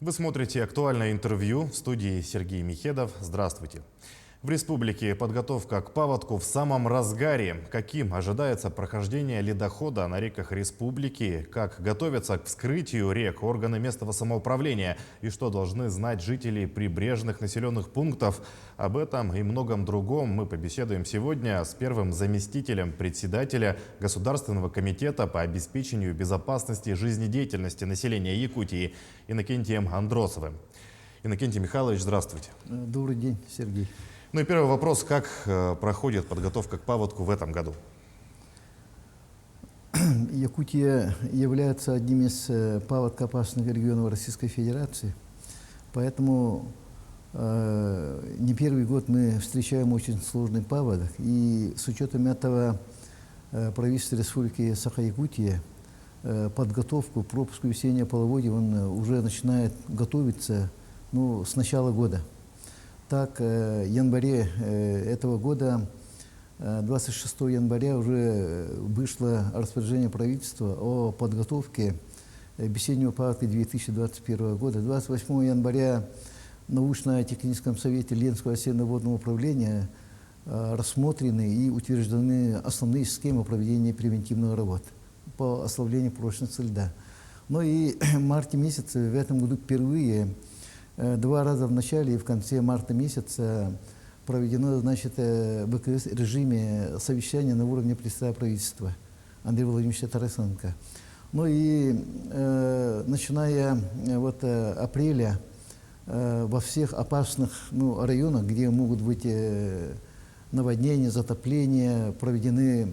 Вы смотрите «Актуальное интервью», в студии Сергей Михедов. Здравствуйте. В республике подготовка к паводку в самом разгаре. Каким ожидается прохождение ледохода на реках республики? Как готовятся к вскрытию рек органы местного самоуправления? И что должны знать жители прибрежных населенных пунктов? Об этом и многом другом мы побеседуем сегодня с первым заместителем председателя Государственного комитета по обеспечению безопасности жизнедеятельности населения Якутии Иннокентием Андросовым. Иннокентий Михайлович, здравствуйте. Добрый день, Сергей. Ну и первый вопрос. Как проходит подготовка к паводку в этом году? Якутия является одним из паводкоопасных регионов Российской Федерации. Поэтому не первый год мы встречаем очень сложный паводок. И с учетом этого правительство Республики Саха-Якутия подготовку к пропуску весеннего половодья он уже начинает готовиться с начала года. Так, в январе этого года, 26 января, уже вышло распоряжение правительства о подготовке весеннего паводка 2021 года. 28 января в научно-техническом совете Ленского осенне-водного управления рассмотрены и утверждены основные схемы проведения превентивных работ по ослаблению прочности льда. Ну и в марте месяце в этом году впервые 2 раза в начале и в конце марта месяца проведено, в ВКС режиме совещания на уровне председателя правительства Андрея Владимировича Тарасенко. Ну и начиная апреля во всех опасных районах, где могут быть наводнения, затопления, проведены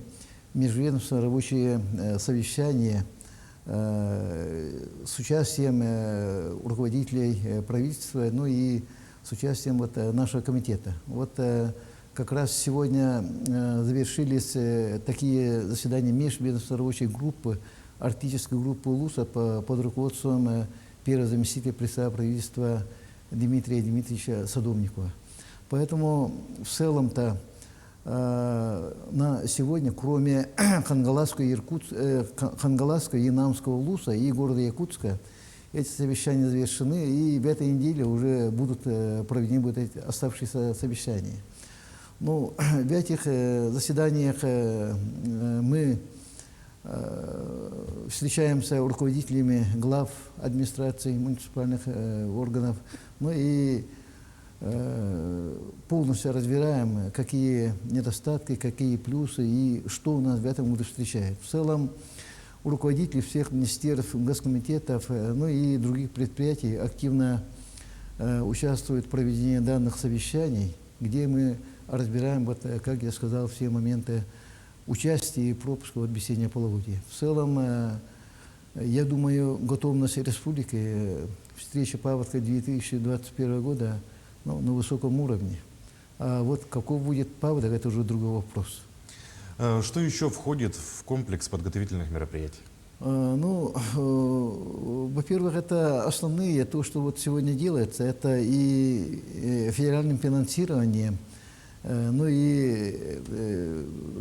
межведомственные рабочие совещания с участием руководителей правительства, и с участием нашего комитета. Как раз сегодня завершились такие заседания межведомственной рабочей группы, арктической группы УЛУСа под руководством первого заместителя председателя правительства Дмитрия Дмитриевича Садовникова. Поэтому в целом-то на сегодня, кроме Хангаласского, Янамского УЛУСа и города Якутска, эти совещания завершены, и в этой неделе уже будут проведены эти оставшиеся совещания. В этих заседаниях мы встречаемся с руководителями глав администрации, муниципальных органов, и полностью разбираем, какие недостатки, какие плюсы и что у нас в этом году встречает. В целом, руководители всех министерств, госкомитетов, и других предприятий активно участвуют в проведении данных совещаний, где мы разбираем, как я сказал, все моменты участия и пропуска в весеннее половодье. В целом, я думаю, готовность республики встречи паводка 2021 года на высоком уровне. А каков будет паводок, это уже другой вопрос. Что еще входит в комплекс подготовительных мероприятий? Во-первых, это основные, то, что сегодня делается, это и федеральным финансированием, и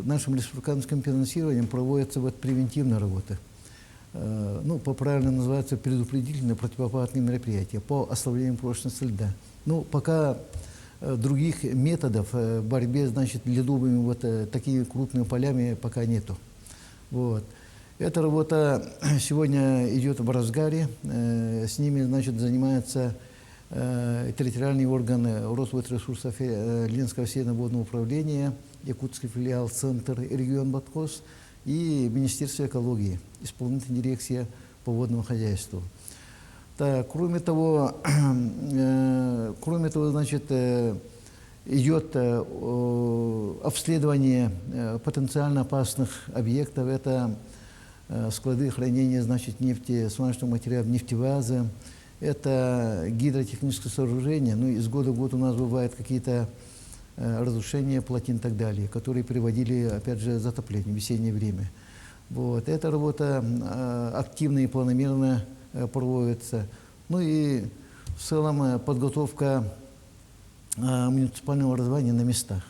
нашим республиканским финансированием проводятся превентивные работы. По-правильно называется предупредительные противопаводные мероприятия по ослаблению прочности льда. Пока других методов в борьбе, ледовыми такими крупными полями пока нету. Эта работа сегодня идет в разгаре. С ними, занимается территориальный орган Росводресурсов Ленского осенне-водного управления, Якутский филиал Центр и регион Баткос и Министерство экологии, исполнительная дирекция по водному хозяйству. Кроме того, идет обследование потенциально опасных объектов. Это склады хранения, нефти, сварочного материала, нефтевазы. Это гидротехническое сооружение. Из года в год у нас бывают какие-то разрушения плотин и так далее, которые приводили, опять же, к затоплению в весеннее время. Эта работа активно и планомерно проводится. И в целом подготовка муниципального образования на местах.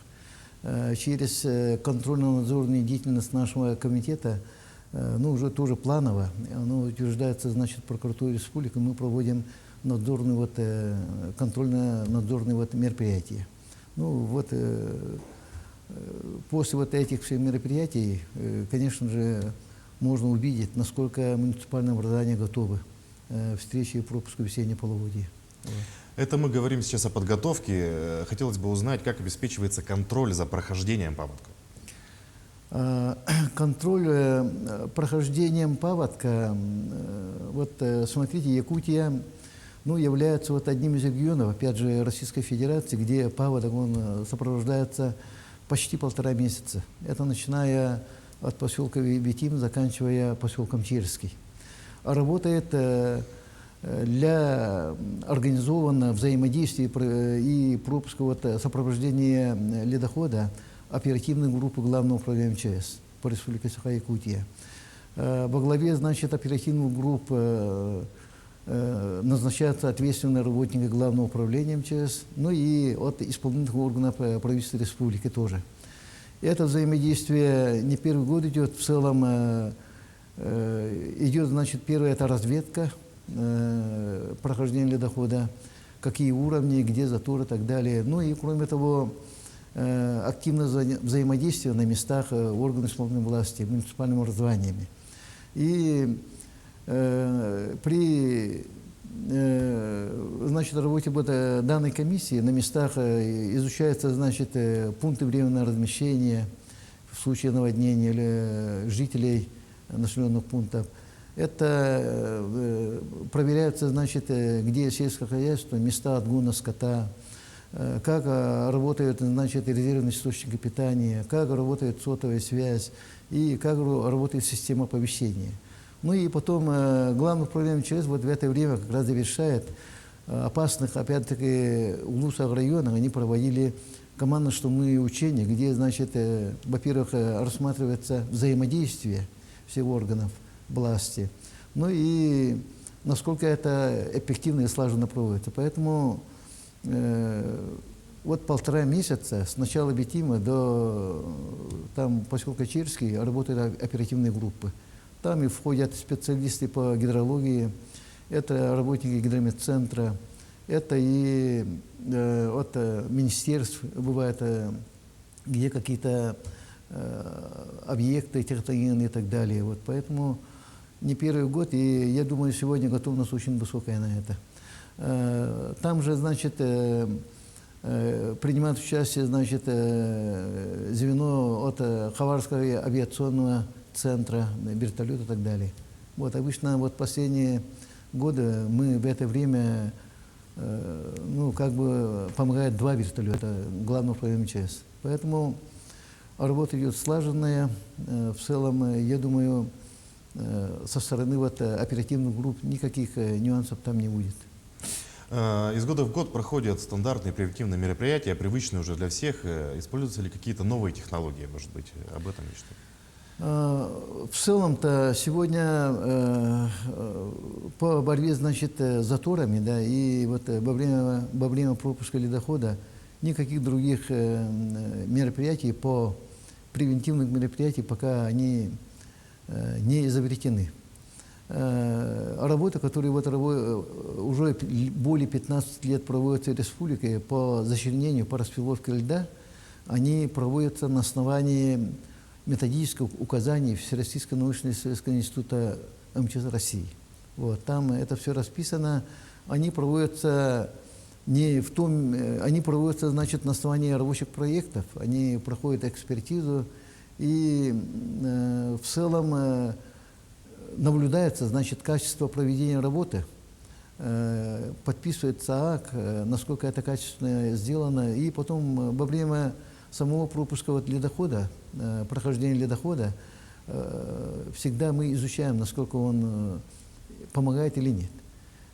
Через контрольно-надзорную деятельность нашего комитета уже тоже планово, оно утверждается, прокуратурой республики, мы проводим надзорные вот, контрольно-надзорные вот мероприятия. Ну, вот, после вот этих всех мероприятий, конечно же, можно увидеть, насколько муниципальные образования готовы встрече и пропуску весеннего полугодия. Это мы говорим сейчас о подготовке. Хотелось бы узнать, как обеспечивается контроль за прохождением паводка. Контроль прохождением паводка, вот смотрите, Якутия, ну, является вот одним из регионов, опять же, Российской Федерации, где паводок он сопровождается почти 1,5 месяца. Это начиная от поселка Витим, заканчивая поселком Чирский. Работает для организованного взаимодействия и пропуска вот, сопровождения ледохода оперативной группы Главного управления МЧС по Республике Саха-Якутия. Во главе, значит, оперативной группы назначаются ответственные работники Главного управления МЧС, ну и от исполнительных органов правительства республики тоже. Это взаимодействие не первый год идет, в целом идет, значит, первое – это разведка прохождения ледохода, какие уровни, где затор и так далее. Ну и, кроме того, активное взаимодействие на местах органов исполнительной власти, муниципальными образованиями. И при значит, работе данной комиссии на местах изучаются, значит, пункты временного размещения в случае наводнения или жителей населенных пунктов. Это проверяется, значит, где сельское хозяйство, места отгона скота, как работают, значит, резервные источники питания, как работает сотовая связь и как работает система оповещения. Ну и потом Главное управление МЧС вот в это время как раз завершает опасных, опять-таки, улусах районах. Они проводили командно-штурмные учения, где, значит, во-первых, рассматривается взаимодействие всех органов власти, ну и насколько это эффективно и слаженно проводится. Поэтому вот 1,5 месяца с начала Битима до там, поселка Чирский работают оперативные группы. Там и входят специалисты по гидрологии, это работники гидрометцентра, это и от министерств бывает, где какие-то объекты техногенные и так далее. Вот, поэтому не первый год, и я думаю, сегодня готовность очень высокая на это. Там же, значит, принимает участие, значит, звено от Хабаровского авиационного центра, вертолет и так далее. Вот, обычно вот последние годы мы в это время, ну, как бы помогает 2 вертолета Главного управления МЧС. Поэтому работа идет слаженная. В целом, я думаю, со стороны вот оперативных групп никаких нюансов там не будет. Из года в год проходят стандартные превентивные мероприятия, привычные уже для всех. Используются ли какие-то новые технологии, может быть, об этом мечтаю? В целом-то сегодня по борьбе, значит, с заторами, да, и вот во время пропуска ледохода никаких других мероприятий, превентивных мероприятий пока они не изобретены. Работы, которые вот уже более 15 лет проводятся республикой по защищению, по распиловке льда, они проводятся на основании методических указаний Всероссийского научно-исследовательского института МЧС России. Вот, там это все расписано. Они проводятся они проводятся, значит, на основании рабочих проектов, они проходят экспертизу, и в целом наблюдается, значит, качество проведения работы, подписывается акт, насколько это качественно сделано, и потом во время самого пропуска вот ледохода, прохождения ледохода, всегда мы изучаем, насколько он помогает или нет.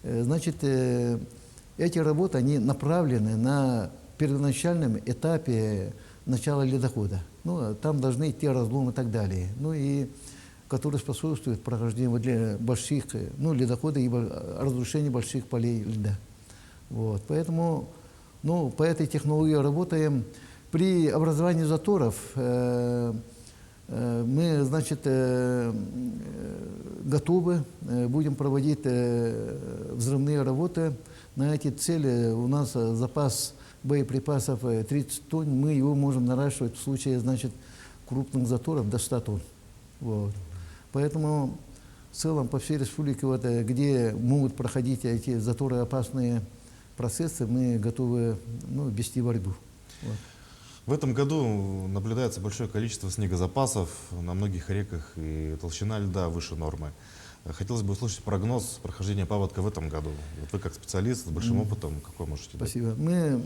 Значит, эти работы, они направлены на первоначальном этапе начала ледохода. Ну, там должны идти разломы и так далее. Ну, и которые способствуют прохождению для больших, ну, ледохода и разрушению больших полей льда. Вот. Поэтому, ну, по этой технологии работаем. При образовании заторов мы, значит, готовы, будем проводить взрывные работы. На эти цели у нас запас боеприпасов 30 тонн, мы его можем наращивать в случае, значит, крупных заторов до 100 тонн. Вот. Поэтому в целом по всей республике, вот, где могут проходить эти затороопасные процессы, мы готовы, ну, вести борьбу. Вот. В этом году наблюдается большое количество снегозапасов на многих реках, и толщина льда выше нормы. Хотелось бы услышать прогноз прохождения паводка в этом году. Вот вы как специалист с большим опытом, какой можете дать? Спасибо. Мы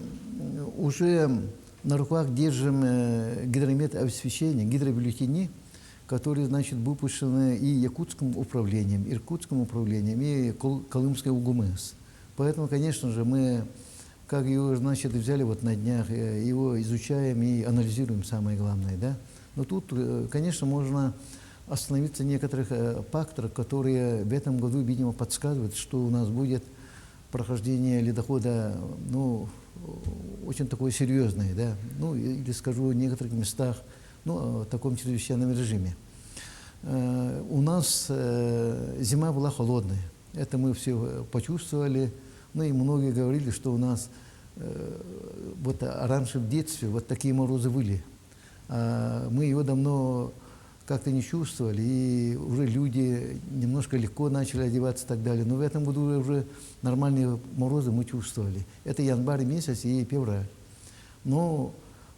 уже на руках держим гидрометосвещение, гидробюллетени, которые, значит, выпущены и Якутским управлением, Иркутским управлением, и Колымской УГУМС. Поэтому, конечно же, мы, как его, значит, взяли вот на днях, его изучаем и анализируем, самое главное, да. Но тут, конечно, можно остановиться некоторых факторов, которые в этом году, видимо, подсказывают, что у нас будет прохождение ледохода, ну, очень такое серьезное, да. Ну, или скажу, в некоторых местах, ну, в таком чрезвычайном режиме. У нас зима была холодная, это мы все почувствовали. Ну и многие говорили, что у нас вот раньше в детстве вот такие морозы были. Мы его давно как-то не чувствовали, и уже люди немножко легко начали одеваться и так далее. Но в этом году уже нормальные морозы мы чувствовали. Это январь месяц и февраль. Но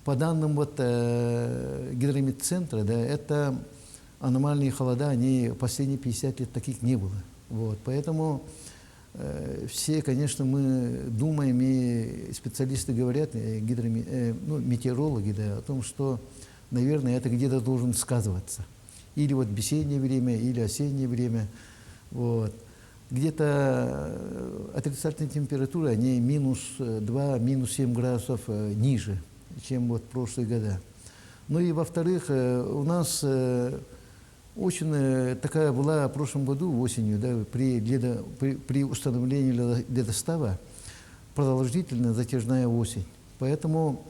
по данным вот гидрометцентра, да, это аномальные холода, они последние 50 лет таких не было. Вот, поэтому все, конечно, мы думаем, и специалисты говорят, метеорологи, да, о том, что, наверное, это где-то должен сказываться. Или вот весеннее время, или осеннее время. Вот. Где-то отрицательные температуры, они -2, -7 градусов ниже, чем вот в прошлые года. Ну и во-вторых, у нас очень такая была в прошлом году осенью, да, при установлении ледостава продолжительная затяжная осень. Поэтому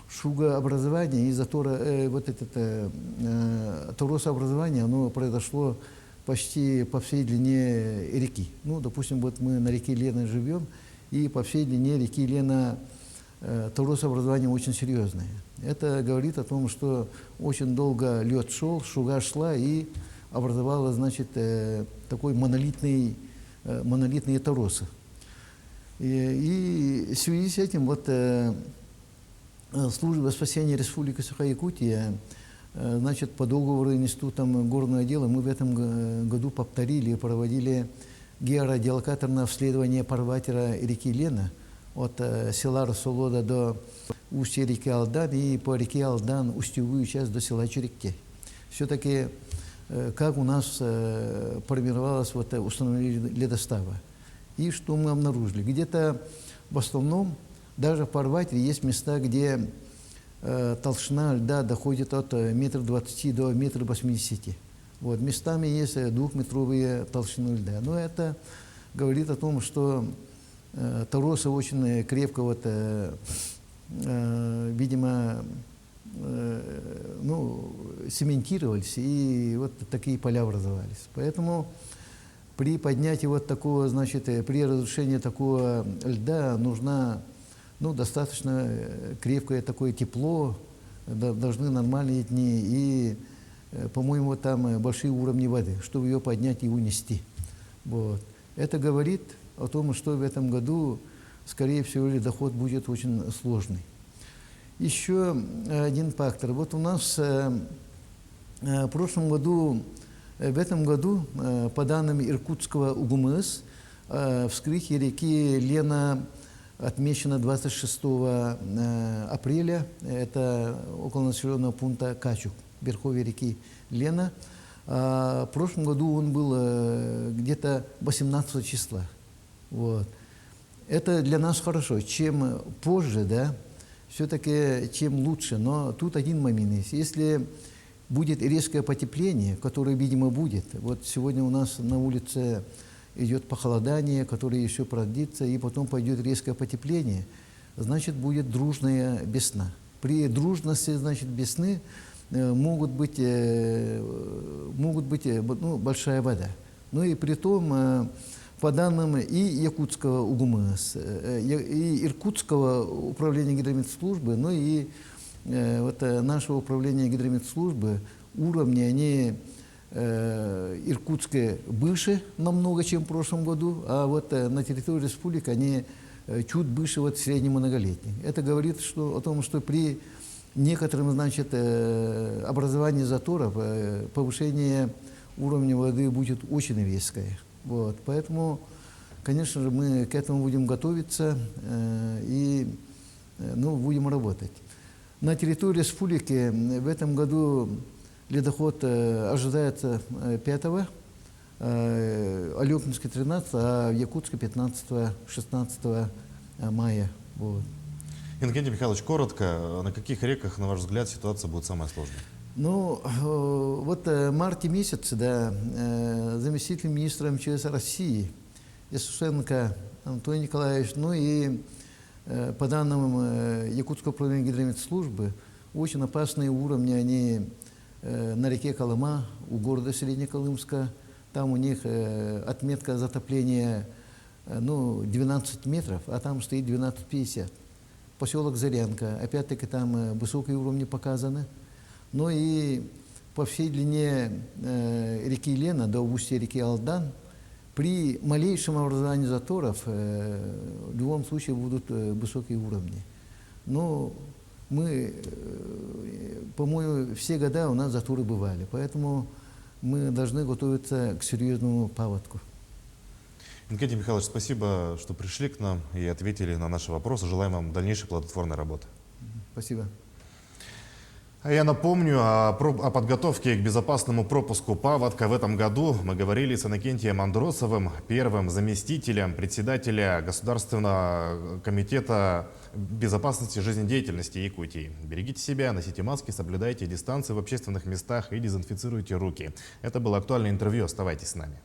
шугообразование и торосообразование, оно произошло почти по всей длине реки. Ну, допустим, вот мы на реке Лена живем, и по всей длине реки Лена торосообразование очень серьезное. Это говорит о том, что очень долго лед шел, шуга шла и образовала, значит, такой монолитные торосы. И в связи с этим вот служба спасения Республики Саха-Якутия, значит, по договору Институтом горного дела мы в этом году повторили и проводили георадиолокаторное обследование фарватера реки Лена от села Расолода до устья реки Алдан и по реке Алдан устьевую часть до села Черекке. Все-таки как у нас формировалось вот установление ледостава. И что мы обнаружили? Где-то в основном даже в фарватере есть места, где толщина льда доходит от 1,20 до 1,80 м. Вот, местами есть 2-метровые толщины льда. Но это говорит о том, что торосы очень крепко, вот, видимо, цементировались, и вот такие поля образовались. Поэтому при поднятии вот такого, значит, при разрушении такого льда нужна, ну, достаточно крепкое такое тепло, должны нормальные дни и, по-моему, там большие уровни воды, чтобы ее поднять и унести. Вот. Это говорит о том, что в этом году, скорее всего, ледоход будет очень сложный. Еще один фактор. Вот у нас в прошлом году, в этом году, по данным Иркутского УГУМС, вскрытие реки Лена отмечено 26 апреля. Это около населенного пункта Качук, в верховье реки Лена. В прошлом году он был где-то 18 числа. Вот. Это для нас хорошо. Чем позже, да, все-таки чем лучше. Но тут один момент есть. Если будет резкое потепление, которое, видимо, будет. Вот сегодня у нас на улице идет похолодание, которое еще продлится, и потом пойдет резкое потепление, значит, будет дружная весна. При дружности, значит, весны могут быть большая вода. Ну и при том, по данным и Якутского УГМС, и Иркутского управления гидрометслужбы, ну и вот нашего управления гидрометслужбы, уровни, они Иркутское выше намного, чем в прошлом году, а вот на территории республики они чуть выше вот среднемноголетних. Это говорит о том, что при некотором, значит, образовании заторов повышение уровня воды будет очень резкое. Вот. Поэтому, конечно же, мы к этому будем готовиться и будем работать. На территории республики в этом году ледоход ожидается 5-го, Алекминский 13, а в Якутске 15-16 мая. Вот. Иннокентий Михайлович, коротко, на каких реках, на ваш взгляд, ситуация будет самая сложная? Ну, вот в марте месяце, да, заместитель министра МЧС России Исушенко Антоний Николаевич, ну и по данным Якутского управления гидрометслужбы, очень опасные уровни, они на реке Колыма, у города Среднеколымска, там у них отметка затопления 12 метров, а там стоит 12,50. Поселок Зарянка, опять-таки там высокие уровни показаны. Ну и по всей длине реки Лена до устья реки Алдан при малейшем образовании заторов в любом случае будут высокие уровни. Но мы, по-моему, все года у нас заторы бывали, поэтому мы должны готовиться к серьезному паводку. Иннокентий Михайлович, спасибо, что пришли к нам и ответили на наши вопросы. Желаем вам дальнейшей плодотворной работы. Спасибо. А я напомню о подготовке к безопасному пропуску паводка. В этом году мы говорили с Иннокентием Андросовым, первым заместителем председателя Государственного комитета безопасности жизнедеятельности Якутии. Берегите себя, носите маски, соблюдайте дистанцию в общественных местах и дезинфицируйте руки. Это было актуальное интервью. Оставайтесь с нами.